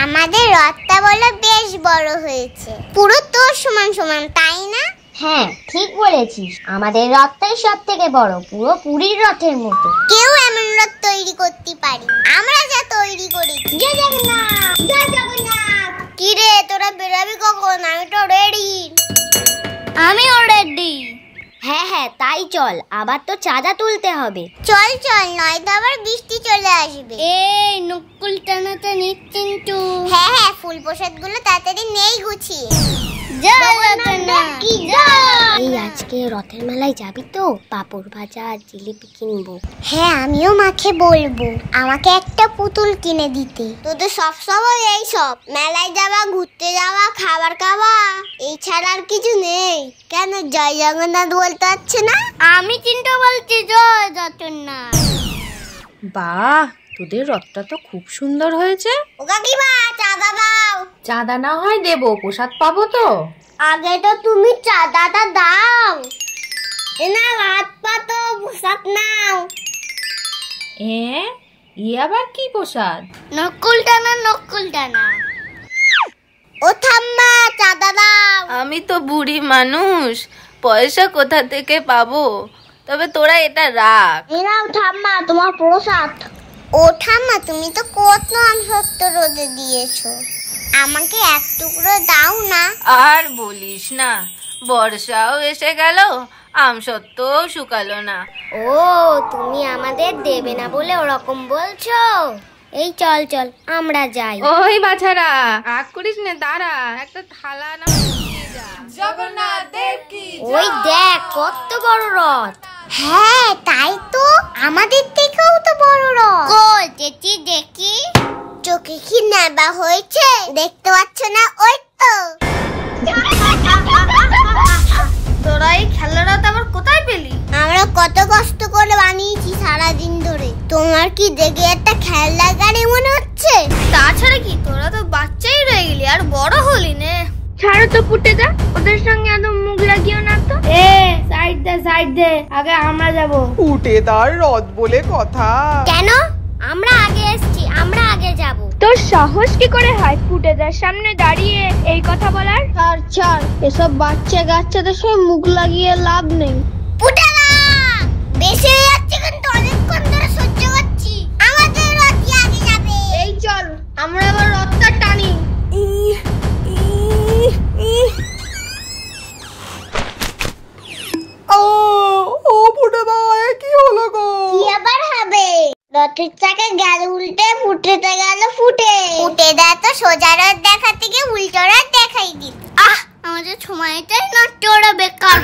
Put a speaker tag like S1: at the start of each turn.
S1: আমাদের রথটা বলে বেশ বড় হয়েছে, পুরো তোর সমান সমান, তাই না?
S2: হ্যাঁ ঠিক বলেছিস, আমাদের রথটাই সব থেকে বড়, পুরো পুরীর রথের মতো।
S1: কেউ এমন রথ তৈরি করতে পারে, আমরা যা তৈরি করেছি। জয় জগন্নাথ, জয় জগন্নাথ। কি রে, তোরা বেরাবি কখন? আমি তো রেডি।
S2: আমিও রেডি। হ্যাঁ হ্যাঁ তাই চল, আবার তো চাঁদা তুলতে হবে।
S1: চল চল, নয়তো আবার বৃষ্টি চলে আসবে।
S2: এই নকুল টানাটা নিচ্ছেন তো?
S1: হ্যাঁ হ্যাঁ, ফুল প্রসাদ গুলো তাড়াতাড়ি নেই গুছিয়ে।
S2: এই আজকে রথের মেলায় যাবি তো? পাপড় ভাজা আর জিলিপি কিনবো।
S1: হ্যাঁ আমিও মাকে বলবো আমাকে একটা পুতুল কিনে দিতে। তোদের সবসময় এই সব, মেলায় যাওয়া, ঘুরতে যাওয়া, খাবার খাওয়া, এই ছাড়া আর কিছু নেই। কেন জয় জগন্নাথ বলতে পারছে না?
S2: আমি কিন্তু বলছি জয় জগন্নাথ।
S3: বাহ, তোদের রথটা তো খুব সুন্দর হয়েছে।
S1: ও কাকিমা, চাঁদা দাও।
S3: চাঁদা না হয় দেবো, প্রসাদ পাবো তো।
S1: আগে তো তুমি চাঁদাটা দাও। না হাত পাতো, প্রসাদ নাও।
S3: আবার কি প্রসাদ?
S2: নকুল টানা।
S1: ও ঠাম্মা, চাঁদা দাও।
S3: আমি তো বুড়ি মানুষ, পয়সা কোথা থেকে পাবো? তবে তোরা এটা রাখ।
S1: নাও ঠাম্মা, তোমার প্রসাদ। ও ঠাম্মা, তুমি তো কত আমসত্ব রোদে দিয়েছো, আমাকে এক টুকরো দাও না।
S3: আর বলিস না, বর্ষাও এসে গেল, আমসত্ত্বও শুকালো না।
S2: ও তুমি আমাদের দেবে না বলে ওরকম বলছো? এই চল চল আমরা যাই।
S3: ওই বাছারা, রাগ করিস না, দাঁড়া, একটা থালা না দিয়ে যা। জগন্নাথ দেব কি জয়।
S2: ওই দেখ কত বড় রথ।
S1: হ্যাঁ তাই তো, আমাদের থেকেও তো বড় রথ।
S2: কই চেচি দেখি।
S1: চোখে কি নেবা হয়েছে, দেখতে পাচ্ছ না? ওই তো।
S2: তোরা এই খেলাটা আবার কোথায় পেলি?
S1: আমরা কত কষ্ট করে বানিয়েছি সারাদিন ধরে। তোমার কি দেখে একটা খেলনা গাড়ি মনে হচ্ছে?
S2: তাছাড়া কি, তোরা তো বাচ্চাই রয়ে গেলি, আর বড় হলি নে।
S4: ছাড়ো তো ফুটেদা, ওদের সঙ্গে এত মুখ লাগিও না তো। সাইড দে, আগে আমরা যাবো।
S5: ফুটেদার রথ বলে কথা।
S2: কেন? আমরা আগে এসেছি, আমরা আগে যাব।
S4: তোর সাহস কি করে হয় ফুটেদার সামনে দাঁড়িয়ে এই কথা বলার? ছাড়, এসব বাচ্চা কাচ্চাদের সঙ্গে মুখ লাগিয়ে লাভ নেই।
S1: পুটালা, বেশি হয়ে যাচ্ছে কিন্তু, অনেকক্ষণ ধরে সহ্য করছি। আমাদের রথ আগে যাবে।
S4: এই চল, আমরা এবার রথটা টানি।
S5: ও ফুটেদা, কি হলো গো?
S1: কি আবার হবে? রথের চাকা গেল উল্টে, ফুটেতে গেল ফুটে। ফুটেদা তো সোজা রথ দেখা থেকে উল্টো রথ দেখাই দিল।
S2: আমাদের সময়টাই নষ্ট, ওরা বেকার।